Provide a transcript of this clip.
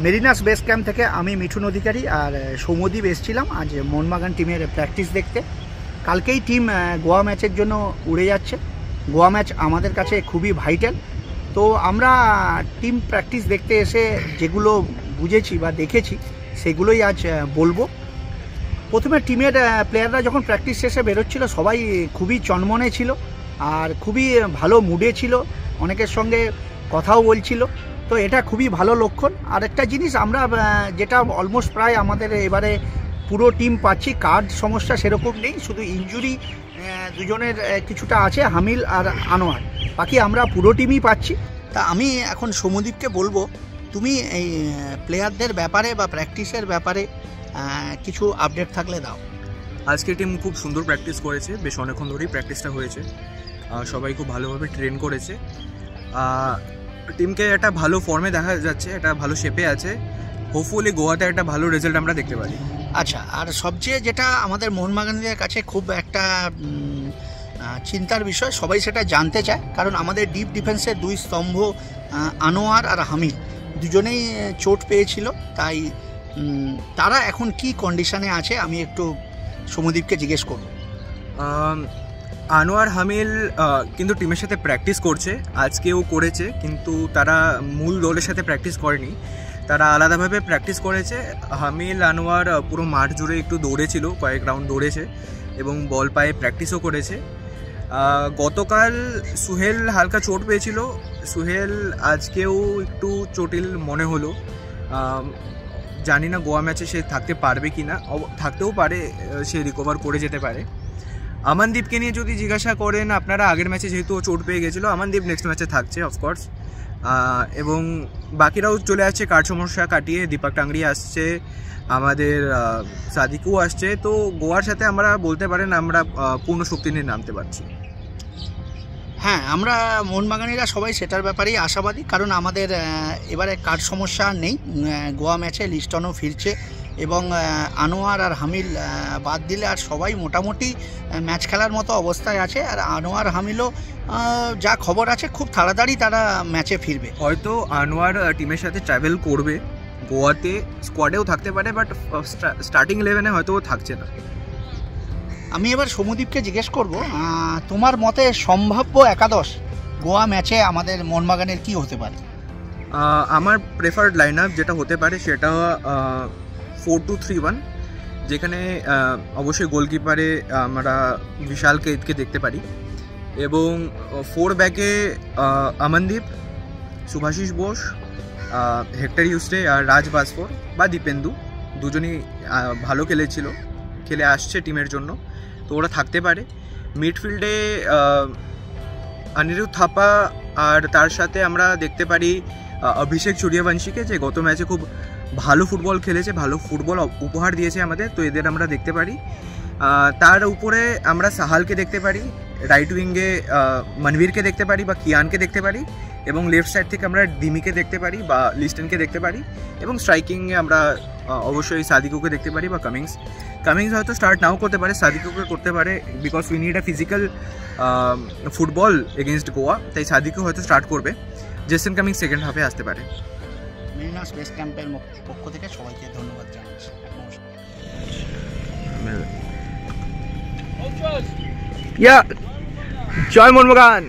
মেরিনাস base camp থেকে আমি মিঠুন অধিকারী আর সৌম্যদীপ এসেছিলাম আজ মোহনবাগান টিমের প্র্যাকটিস দেখতে। কালকেই টিম গোয়া ম্যাচের জন্য উড়ে যাচ্ছে। গোয়া ম্যাচ আমাদের কাছে খুবই ভাইটাল। তো আমরা টিম প্র্যাকটিস দেখতে এসে যেগুলো বুঝেছি বা দেখেছি সেগুলোই আজ বলবো। প্রথমে টিমের প্লেয়াররা যখন প্র্যাকটিস শেষে বেরোচ্ছিল সবাই খুবই চনমনে ছিল আর খুবই ভালো মুডে ছিল, অনেকের সঙ্গে কথাও বলছিল। তো এটা খুবই ভালো লক্ষণ। আর একটা জিনিস আমরা যেটা অলমোস্ট প্রায় আমাদের এবারে পুরো টিম পাচ্ছি, কার্ড সমস্যা সেরকম নেই, শুধু ইনজুরি দুজনের কিছুটা আছে, হামিল আর আনোয়ার, বাকি আমরা পুরো টিমই পাচ্ছি। তা আমি এখন সৌম্যদীপকে বলবো, তুমি এই প্লেয়ারদের ব্যাপারে বা প্র্যাকটিসের ব্যাপারে কিছু আপডেট থাকলে দাও। আজকে টিম খুব সুন্দর প্র্যাকটিস করেছে, বেশ অনেকক্ষণ ধরেই প্র্যাকটিসটা হয়েছে, সবাই খুব ভালোভাবে ট্রেন করেছে। টিমকে একটা ভালো ফর্মে দেখা যাচ্ছে, একটা ভালো শেপে আছে। হোপফুলি গোয়াতে একটা ভালো রেজাল্ট আমরা দেখতে পারি। আচ্ছা, আর সবচেয়ে যেটা আমাদের মোহনবাগানীদের কাছে খুব একটা চিন্তার বিষয়, সবাই সেটা জানতে চায়, কারণ আমাদের ডিপ ডিফেন্সের দুই স্তম্ভ আনোয়ার আর হামিদ দুজনেই চোট পেয়েছিল, তাই তারা এখন কি কন্ডিশনে আছে আমি একটু সৌম্যদীপকে জিজ্ঞেস করব। আনোয়ার হামিল কিন্তু টিমের সাথে প্র্যাকটিস করছে, আজকেও করেছে, কিন্তু তারা মূল দলের সাথে প্র্যাকটিস করেনি, তারা আলাদাভাবে প্র্যাকটিস করেছে। হামিল আনোয়ার পুরো মাঠ জুড়ে একটু দৌড়েছিল, কয়েক রাউন্ড দৌড়েছে এবং বল পায়ে প্র্যাকটিসও করেছে। গতকাল সুহেল হালকা চোট পেয়েছিল, সুহেল আজকেও একটু চোটিল মনে হলো, জানি না গোয়া ম্যাচে সে থাকতে পারবে কি না, থাকতেও পারে, সে রিকভার করে যেতে পারে। আমনদীপকে নিয়ে যদি জিজ্ঞাসা করেন আপনারা, আগের ম্যাচে যেহেতু চোট পেয়ে গেছিলো, আমনদীপ নেক্সট ম্যাচে থাকছে অফকোর্স, এবং বাকিরাও চলে আসছে কার্ড সমস্যা কাটিয়ে। দীপক টাংরি আসছে, আমাদের সাদিকও আসছে। তো গোয়ার সাথে আমরা বলতে পারেন আমরা পূর্ণ শক্তি নিয়ে নামতে পারছি। হ্যাঁ, আমরা মোহনবাগানীরা সবাই সেটার ব্যাপারেই আশাবাদী, কারণ আমাদের এবারে কার্ড সমস্যা নেই। গোয়া ম্যাচে লিস্টনও ফিরছে এবং আনোয়ার আর হামিল বাদ দিলে আর সবাই মোটামুটি ম্যাচ খেলার মতো অবস্থায় আছে। আর আনোয়ার হামিলও যা খবর আছে খুব তাড়াতাড়ি তারা ম্যাচে ফিরবে। হয়তো আনোয়ার টিমের সাথে ট্রাভেল করবে, গোয়াতে স্কোয়াডেও থাকতে পারে, বাট স্টার্টিং 11-এ হয়তো ও থাকছে না। আমি এবার সৌম্যদীপকে জিজ্ঞেস করব, তোমার মতে সম্ভাব্য একাদশ গোয়া ম্যাচে আমাদের মোহনবাগানের কি হতে পারে? আমার প্রেফার্ড লাইন আপ যেটা হতে পারে সেটা 4-2-3-1, যেখানে অবশ্যই গোলকিপারে আমরা বিশাল কেতকে দেখতে পারি, এবং 4 ব্যাকে আমনদীপ, শুভাশিস বোস, হেক্টর ইউস্টে আর রাজ বাসফোর বা দীপেন্দু দুজনই ভালো খেলে আসছে টিমের জন্য, তো ওরা থাকতে পারে। মিডফিল্ডে অনিরুদ্ধ থাপা, আর তার সাথে আমরা দেখতে পারি অভিষেক সূর্যবংশীকে, যে গত ম্যাচে খুব ভালো ফুটবল খেলেছে, ভালো ফুটবল উপহার দিয়েছে আমাদের, তো এদের আমরা দেখতে পারি। তার উপরে আমরা সাহালকে দেখতে পারি, রাইট উইঙ্গে মনবীরকে দেখতে পারি বা কিয়ানকে দেখতে পারি, এবং লেফট সাইড থেকে আমরা ডিমিকে দেখতে পারি বা লিস্টনকে দেখতে পারি, এবং স্ট্রাইকিংয়ে আমরা অবশ্যই সাদিকুকে দেখতে পারি বা কামিংস হয়তো স্টার্ট নাও করতে পারে, সাদিকুকে করতে পারে, because we need a physical football against Goa, তাই সাদিকু হয়তো স্টার্ট করবে। জেসন কামিংস সেকেন্ড হাফে আসতে পারে। মেরিনাস বেস ক্যাম্পের পক্ষ থেকে সবাইকে ধন্যবাদ জানাচ্ছি। জয় মোহনবাগান।